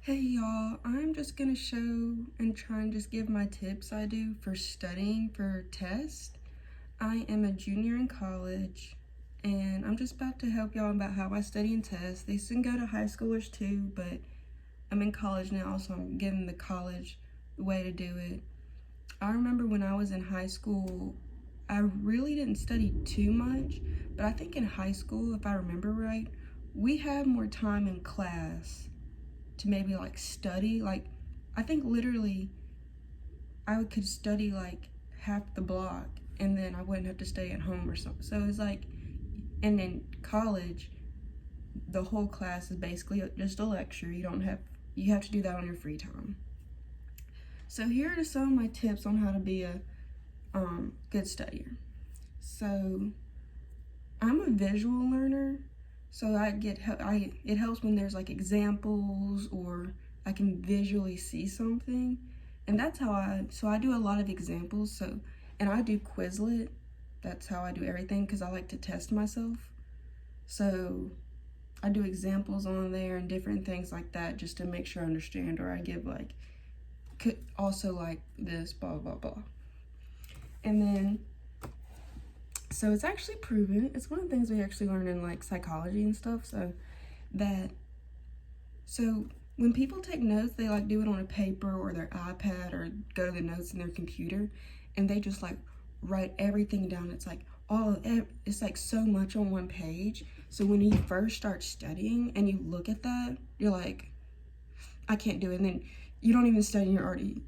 Hey y'all, I'm just gonna show and try and just give my tips I do for studying for tests. I am a junior in college and I'm just about to help y'all about how I study and test. These can go to high schoolers too, but I'm in college now, so I'm giving the college way to do it. I remember when I was in high school, I really didn't study too much, but I think in high school, if I remember right, we had more time in class to maybe like study. Like, I think literally I could study like half the block and then I wouldn't have to stay at home or something. So it's like, and in college, the whole class is basically just a lecture. You have to do that on your free time. So here are some of my tips on how to be a good studier. So I'm a visual learner, so it helps when there's like examples or I can visually see something, and that's how I do a lot of examples. And I do Quizlet. That's how I do everything because I like to test myself. So I do examples on there and different things like that just to make sure I understand, or I give like also like this blah blah blah. And then so it's actually proven, it's one of the things we actually learn in like psychology and stuff, so when people take notes, they like do it on a paper or their iPad or go to the notes in their computer and they just like write everything down. It's like so much on one page. So when you first start studying and you look at that, you're like, I can't do it. And then you don't even study and you're already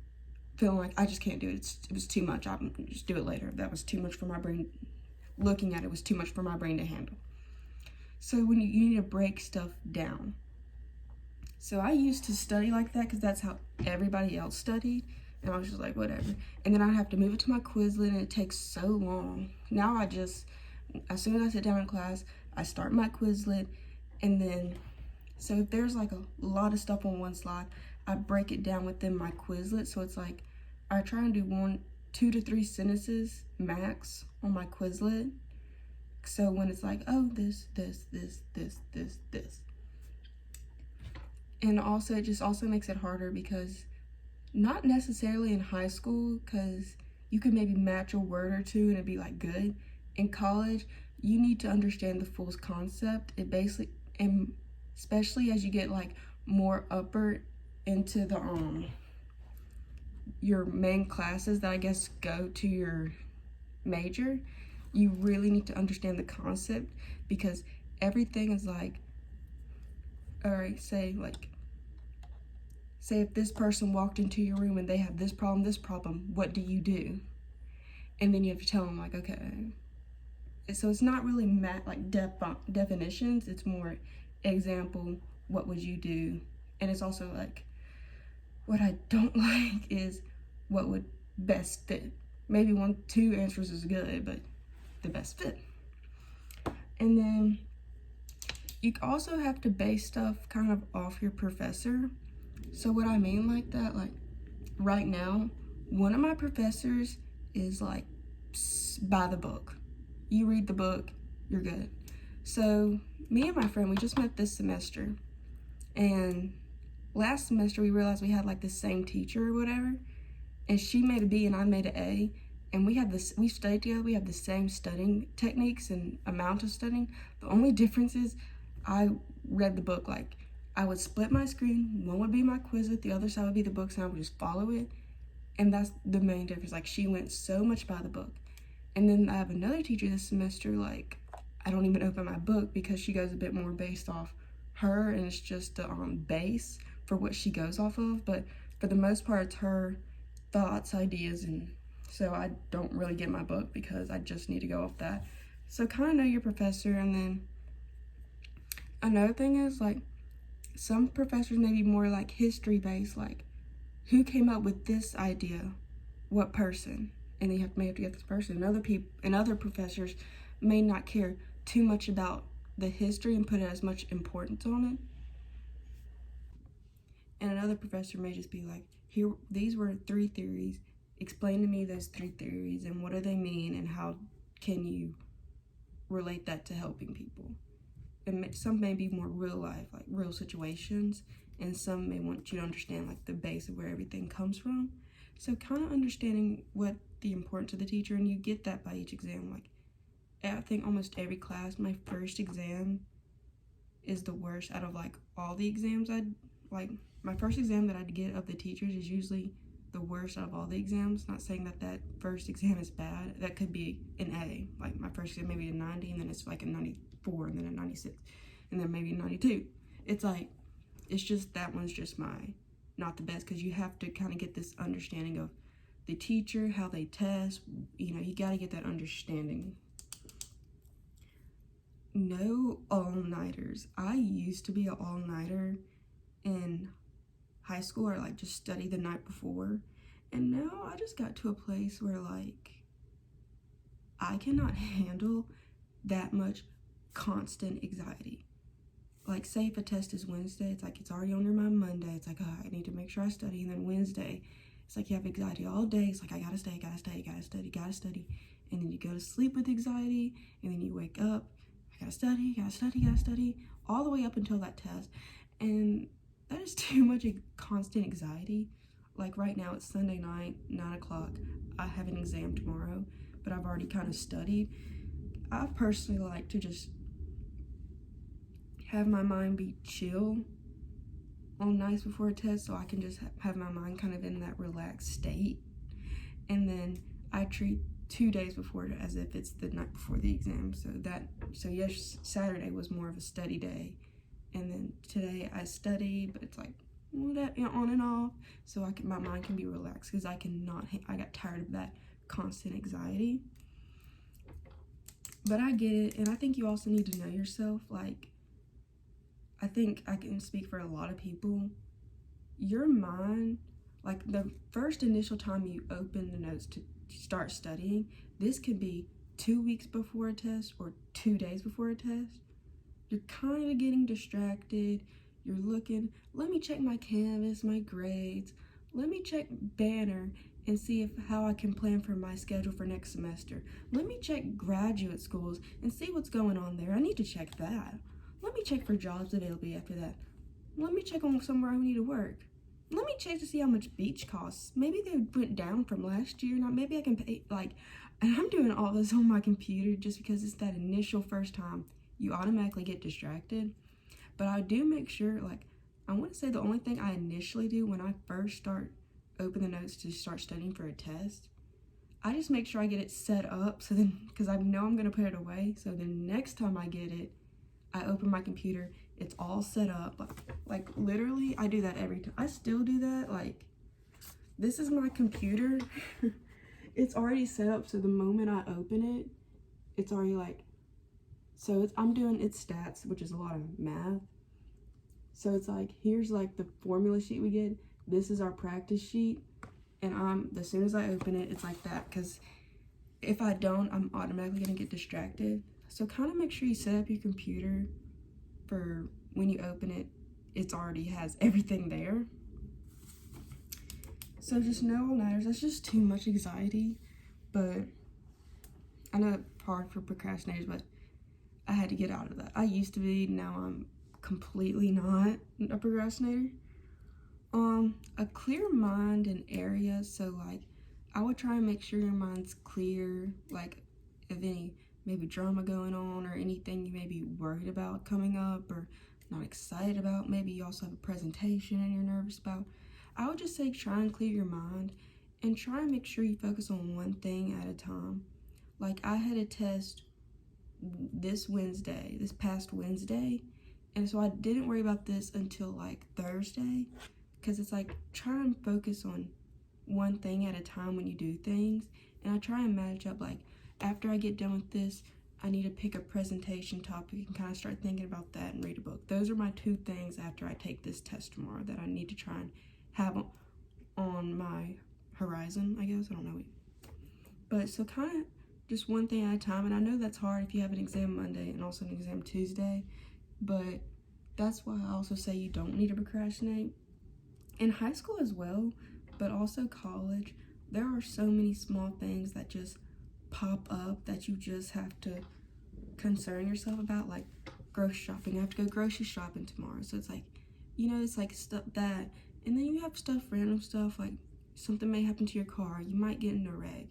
feeling like, I just can't do it. It was too much. I'll just do it later. That was too much for my brain. Looking at it was too much for my brain to handle. So when you need to break stuff down. So I used to study like that because that's how everybody else studied. And I was just like, whatever. And then I'd have to move it to my Quizlet and it takes so long. Now as soon as I sit down in class, I start my Quizlet. And then, so if there's like a lot of stuff on one slide, I break it down within my Quizlet. So it's like, I try and do 2 to 3 sentences max on my Quizlet. So when it's like, oh, this. And also, it just also makes it harder because not necessarily in high school, because you could maybe match a word or two and it'd be like good. In college, you need to understand the full concept. It basically, and especially as you get like more upper into the your main classes that I guess go to your major, you really need to understand the concept because everything is like, all right, say if this person walked into your room and they have this problem, what do you do? And then you have to tell them like, okay. So it's not really definitions, it's more example, what would you do? And it's also like, what I don't like is what would best fit. Maybe 2 answers is good, but the best fit. And then you also have to base stuff kind of off your professor. So what I mean like that, like right now, one of my professors is like by the book. You read the book, you're good. So me and my friend, we just met this semester. And last semester we realized we had like the same teacher or whatever. And she made a B and I made an A. And we studied together, we have the same studying techniques and amount of studying. The only difference is I read the book like, I would split my screen, one would be my Quizlet, the other side would be the books, and I would just follow it. And that's the main difference. Like, she went so much by the book. And then I have another teacher this semester, like, I don't even open my book because she goes a bit more based off her, and it's just the base for what she goes off of. But for the most part, it's her thoughts, ideas, and so I don't really get my book because I just need to go off that. So kind of know your professor. And then another thing is, like, some professors may be more like history based, like who came up with this idea, what person, and you may have to get this person. Other professors may not care too much about the history and put as much importance on it. And another professor may just be like, here, these were 3 theories. Explain to me those 3 theories and what do they mean and how can you relate that to helping people. And some may be more real life, like real situations, and some may want you to understand like the base of where everything comes from. So kind of understanding what the importance of the teacher, and you get that by each exam. Like I think almost every class, my first exam is the worst out of like all the exams my first exam that I'd get of the teachers is usually the worst out of all the exams. Not saying that that first exam is bad. That could be an A. Like my first exam maybe a 90, and then it's like a 94, and then a 96, and then maybe a 92. It's like, it's just that one's just not the best, because you have to kind of get this understanding of the teacher, how they test. You got to get that understanding. No all-nighters. I used to be an all-nighter in high school, or like just study the night before, and now I just got to a place where like I cannot handle that much constant anxiety. Like say if a test is Wednesday, it's like it's already on your mind Monday. It's like, oh, I need to make sure I study. And then Wednesday, it's like you have anxiety all day. It's like, I gotta study, gotta study, gotta study, gotta study. And then you go to sleep with anxiety, and then you wake up, I gotta study, gotta study, gotta study, all the way up until that test. And that is too much constant anxiety. Like right now, it's Sunday night, 9 o'clock. I have an exam tomorrow, but I've already kind of studied. I personally like to just have my mind be chill on nights before a test, so I can just have my mind kind of in that relaxed state. And then I treat 2 days before it as if it's the night before the exam. So yes, Saturday was more of a study day, and then today I study, but it's like on and off, so my mind can be relaxed, because I got tired of that constant anxiety. But I get it, and I think you also need to know yourself. Like, I think I can speak for a lot of people. Your mind, like the first initial time you open the notes to start studying, this could be 2 weeks before a test or 2 days before a test. You're kind of getting distracted. You're looking, let me check my Canvas, my grades. Let me check Banner and see how I can plan for my schedule for next semester. Let me check graduate schools and see what's going on there. I need to check that. Let me check for jobs available after that. Let me check on somewhere I need to work. Let me check to see how much beach costs. Maybe they went down from last year. Now maybe I can pay, and I'm doing all this on my computer just because it's that initial first time you automatically get distracted. But I do make sure, I want to say the only thing I initially do when I first open the notes to start studying for a test, I just make sure I get it set up, so then, because I know I'm going to put it away, so then next time I get it, I open my computer, it's all set up. Like literally, I do that every time. I still do that. Like, this is my computer. It's already set up, so the moment I open it, it's already I'm doing its stats, which is a lot of math. So it's like, here's the formula sheet we get. This is our practice sheet. And as soon as I open it, it's like that. Because if I don't, I'm automatically going to get distracted. So kind of make sure you set up your computer for when you open it, it already has everything there. So just no all-nighters. That's just too much anxiety. But I know it's hard for procrastinators, but I had to get out of that. I used to be, now I'm completely not a procrastinator. A clear mind in areas, so I would try and make sure your mind's clear, if any maybe drama going on or anything you may be worried about coming up or not excited about. Maybe you also have a presentation and you're nervous about. I would just say try and clear your mind and try and make sure you focus on one thing at a time. I had a test this past Wednesday, and so I didn't worry about this until Thursday, because it's try and focus on one thing at a time when you do things. And I try and match up, after I get done with this, I need to pick a presentation topic and kind of start thinking about that and read a book. Those are my 2 things after I take this test tomorrow that I need to try and have on my horizon, I guess. I don't know. But so kind of just one thing at a time. And I know that's hard if you have an exam Monday and also an exam Tuesday. But that's why I also say you don't need to procrastinate. In high school as well, but also college, there are so many small things that just pop up that you just have to concern yourself about, like grocery shopping. I have to go grocery shopping tomorrow, so it's you know, it's like stuff that, and then you have stuff, random stuff, like something may happen to your car, you might get in a wreck,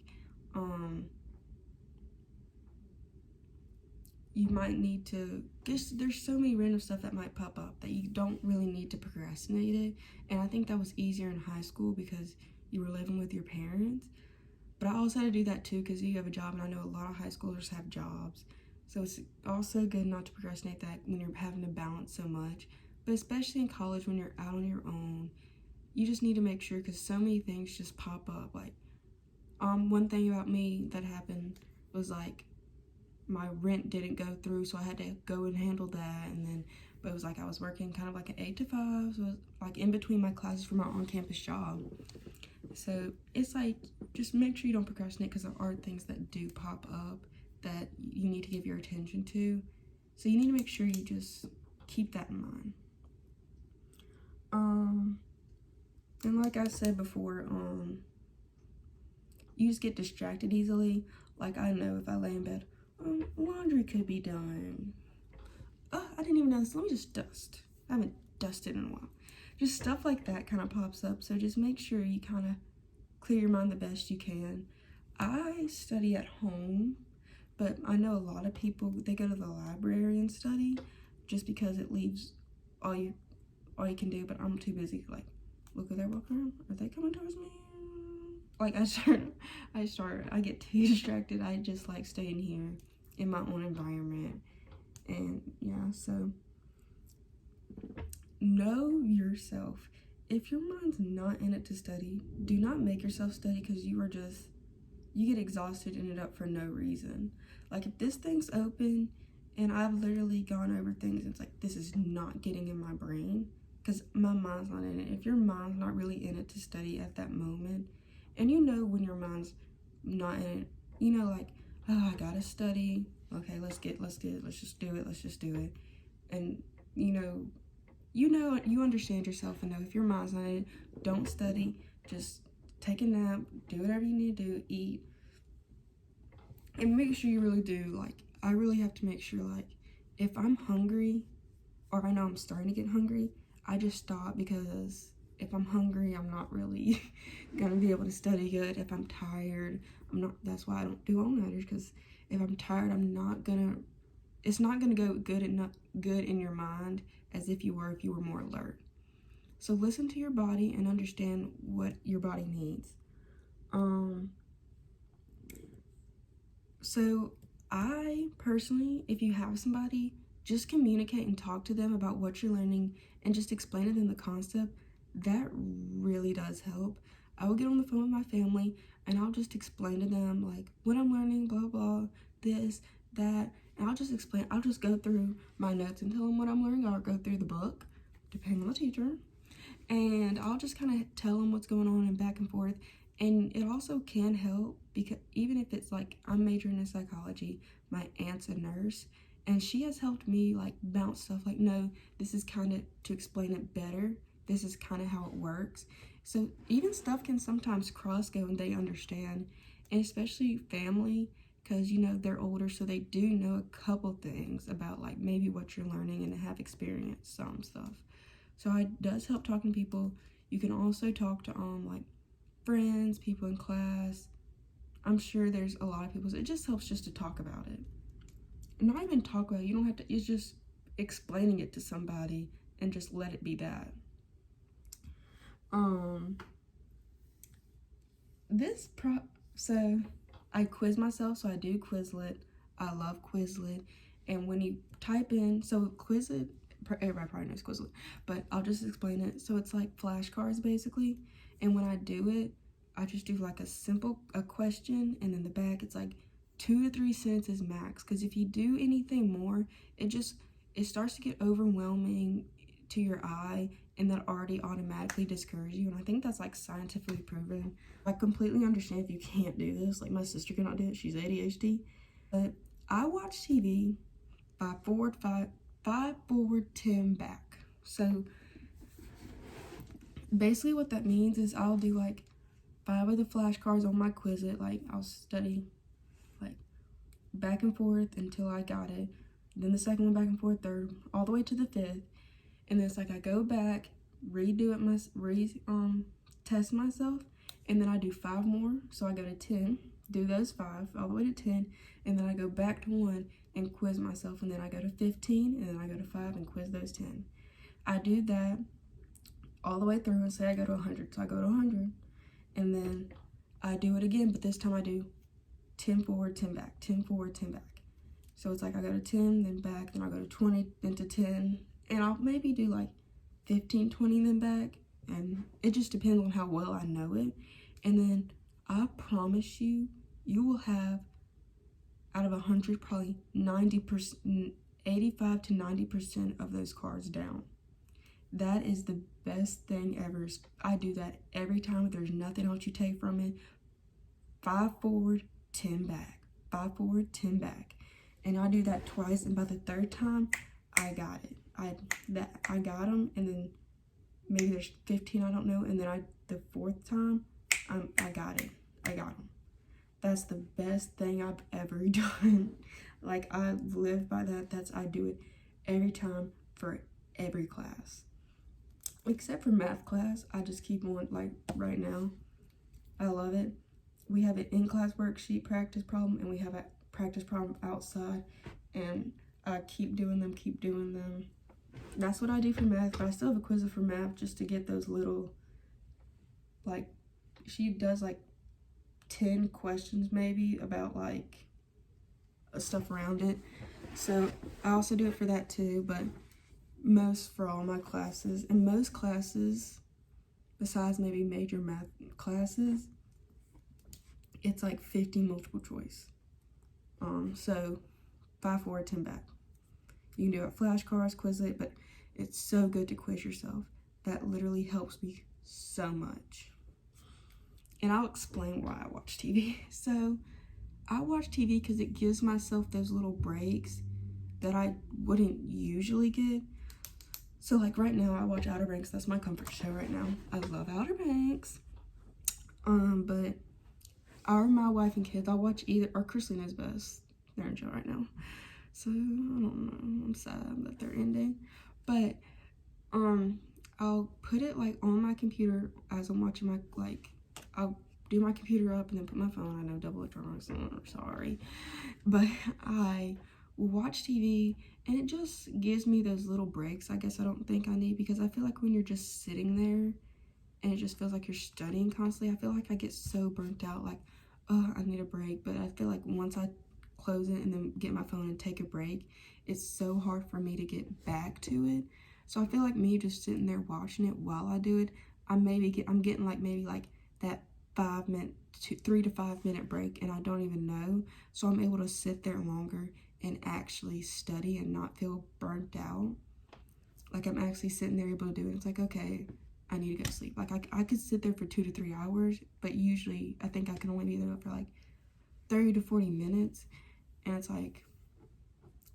you might need to, there's so many random stuff that might pop up that you don't really need to procrastinate it. And I think that was easier in high school because you were living with your parents. But I also had to do that too because you have a job, and I know a lot of high schoolers have jobs. So it's also good not to procrastinate that when you're having to balance so much. But especially in college when you're out on your own, you just need to make sure, because so many things just pop up. Like, one thing about me that happened was like my rent didn't go through, so I had to go and handle that. And then, but it was like I was working kind of like an 8 to 5, so it was like in between my classes for my on-campus job. So it's like, just make sure you don't procrastinate, because there are things that do pop up that you need to give your attention to. So you need to make sure you just keep that in mind. And like I said before, you just get distracted easily. Like, I know if I lay in bed, laundry could be done. I didn't even know this. Let me just dust. I haven't dusted in a while. Just stuff like that kind of pops up. So just make sure you kind of clear your mind the best you can. I study at home, but I know a lot of people, they go to the library and study just because it leaves all you can do. But I'm too busy to, like, look at their walking. Are they coming towards me? Like, I get too distracted. I just like staying here in my own environment. And yeah, so know yourself. If your mind's not in it to study, do not make yourself study, because you get exhausted and it up for no reason. Like, if this thing's open and I've literally gone over things and it's like, this is not getting in my brain because my mind's not in it. If your mind's not really in it to study at that moment, and you know when your mind's not in it, you know, like, oh, I gotta study. Okay, let's just do it. And you understand yourself and know if your mind's not in it, don't study. Just take a nap, do whatever you need to do, eat. And make sure you really do, like, I really have to make sure, like, if I'm hungry or I know I'm starting to get hungry, I just stop, because if I'm hungry, I'm not really gonna be able to study good. If I'm tired, that's why I don't do all-nighters, because if I'm tired, it's not gonna go good in your mind as if you were more alert. So listen to your body and understand what your body needs. So I personally, if you have somebody, just communicate and talk to them about what you're learning and just explain to them the concept. That really does help. I will get on the phone with my family and I'll just explain to them, like, what I'm learning, blah, blah, this, that, and I'll just go through my notes and tell them what I'm learning. I'll go through the book, depending on the teacher, and I'll just kind of tell them what's going on and back and forth. And it also can help, because even if it's like, I'm majoring in psychology, my aunt's a nurse, and she has helped me, like, bounce stuff, like, no, this is kind of to explain it better. This is kind of how it works. So even stuff can sometimes cross go and they understand, and especially family, because, they're older, so they do know a couple things about, like, maybe what you're learning and have experienced some stuff. So it does help talking to people. You can also talk to, like, friends, people in class. I'm sure there's a lot of people, so it just helps just to talk about it. Not even talk about it, you don't have to, it's just explaining it to somebody and just let it be that. So I quiz myself, so I do Quizlet. I love Quizlet. And when you type in, so Quizlet, everybody probably knows Quizlet, but I'll just explain it. So it's like flashcards basically. And when I do it, I just do like a question, and in the back it's like 2 to 3 sentences max. Because if you do anything more, it starts to get overwhelming to your eye, and that already automatically discourages you. And I think that's like scientifically proven. I completely understand if you can't do this. Like, my sister cannot do it, she's ADHD. But I watch TV 5 forward, 10 back. So basically what that means is I'll do like 5 of the flashcards on my Quizlet. Like, I'll study like back and forth until I got it. Then the second one back and forth, third, all the way to the 5th. And then it's like I go back, redo it, test myself, and then I do 5 more. So I go to 10, do those 5 all the way to 10, and then I go back to 1 and quiz myself, and then I go to 15, and then I go to 5 and quiz those 10. I do that all the way through, and say I go to 100, so I go to 100, and then I do it again, but this time I do 10 forward, 10 back, 10 forward, 10 back. So it's like I go to 10, then back, then I go to 20, then to 10, and I'll maybe do like 15, 20, then back, and it just depends on how well I know it. And then I promise you, you will have, out of 100, probably 90%, 85 to 90% of those cards down. That is the best thing ever. I do that every time. There's nothing else you take from it. 5 forward, 10 back. 5 forward, 10 back. And I do that twice, and by the 3rd time, I got it. I got them, and then maybe there's 15, I don't know, and then the 4th time, I got it. I got them. That's the best thing I've ever done. Like, I live by that. I do it every time for every class. Except for math class, I just keep on, like, right now. I love it. We have an in-class worksheet practice problem, and we have a practice problem outside, and I keep doing them. That's what I do for math, but I still have a quiz for math just to get those little, like, she does like 10 questions maybe about like stuff around it. So I also do it for that too, but most for all my classes. And most classes, besides maybe major math classes, it's like 50 multiple choice. So 5 forward, 10 back. You can do it flashcards, Quizlet, but it's so good to quiz yourself. That literally helps me so much. And I'll explain why I watch TV. So I watch TV because it gives myself those little breaks that I wouldn't usually get. So like right now I watch Outer Banks. That's my comfort show right now. I love Outer Banks. But my wife and kids, I'll watch either, or Chrisley Knows Best. They're in jail right now. So I don't know, I'm sad that they're ending. But I'll put it like on my computer as I'm watching my, like, I'll do my computer up and then put my phone. I know double electronics, I'm sorry. But I will watch TV, and it just gives me those little breaks I guess I don't think I need, because I feel like when you're just sitting there and it just feels like you're studying constantly, I feel like I get so burnt out, like, oh, I need a break. But I feel like once I close it and then get my phone and take a break, it's so hard for me to get back to it. So I feel like me just sitting there watching it while I do it, I'm getting like maybe like that 3 to 5 minute break, and I don't even know. So I'm able to sit there longer and actually study and not feel burnt out. Like I'm actually sitting there able to do it. It's like, okay, I need to go to sleep. Like I could sit there for 2 to 3 hours, but usually I think I can only be there for like 30 to 40 minutes. And it's like,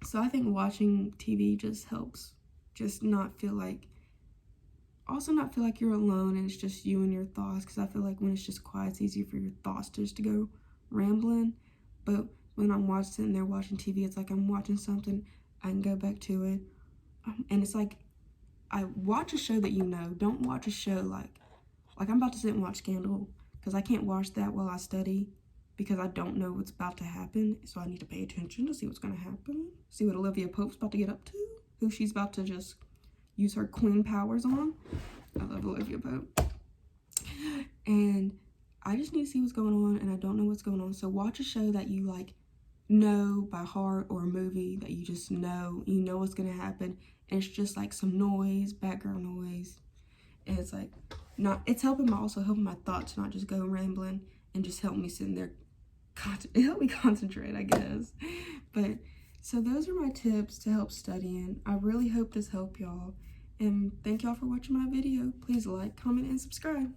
so I think watching TV just helps just not feel like you're alone and it's just you and your thoughts. Because I feel like when it's just quiet, it's easier for your thoughts just to go rambling. But when I'm sitting there watching TV, it's like I'm watching something, I can go back to it. And it's like, I watch a show that you know. Don't watch a show like I'm about to sit and watch Scandal, because I can't watch that while I study, because I don't know what's about to happen. So I need to pay attention to see what's going to happen. See what Olivia Pope's about to get up to, who she's about to just use her queen powers on. I love Olivia Pope. And I just need to see what's going on, and I don't know what's going on. So watch a show that you like know by heart, or a movie that you just know, you know what's going to happen. And it's just like some noise, background noise. And it's like, it's helping my thoughts not just go rambling, and just help me sitting there, help me concentrate, I guess. But so those are my tips to help studying. I really hope this helped y'all. And thank y'all for watching my video. Please like, comment, and subscribe.